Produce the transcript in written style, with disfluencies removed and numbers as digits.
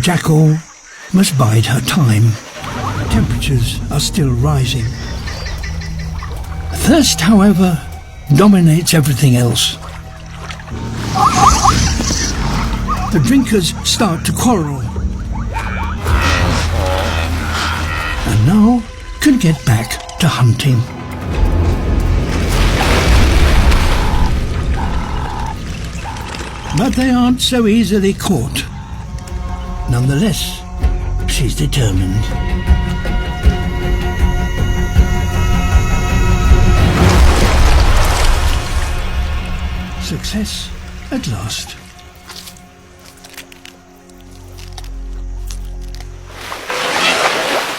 jackal must bide her time. Temperatures are still rising. Thirst, however, dominates everything else. The drinkers start to quarrel, and now can get back to hunting. But they aren't so easily caught. Nonetheless, she's determined. Success at last.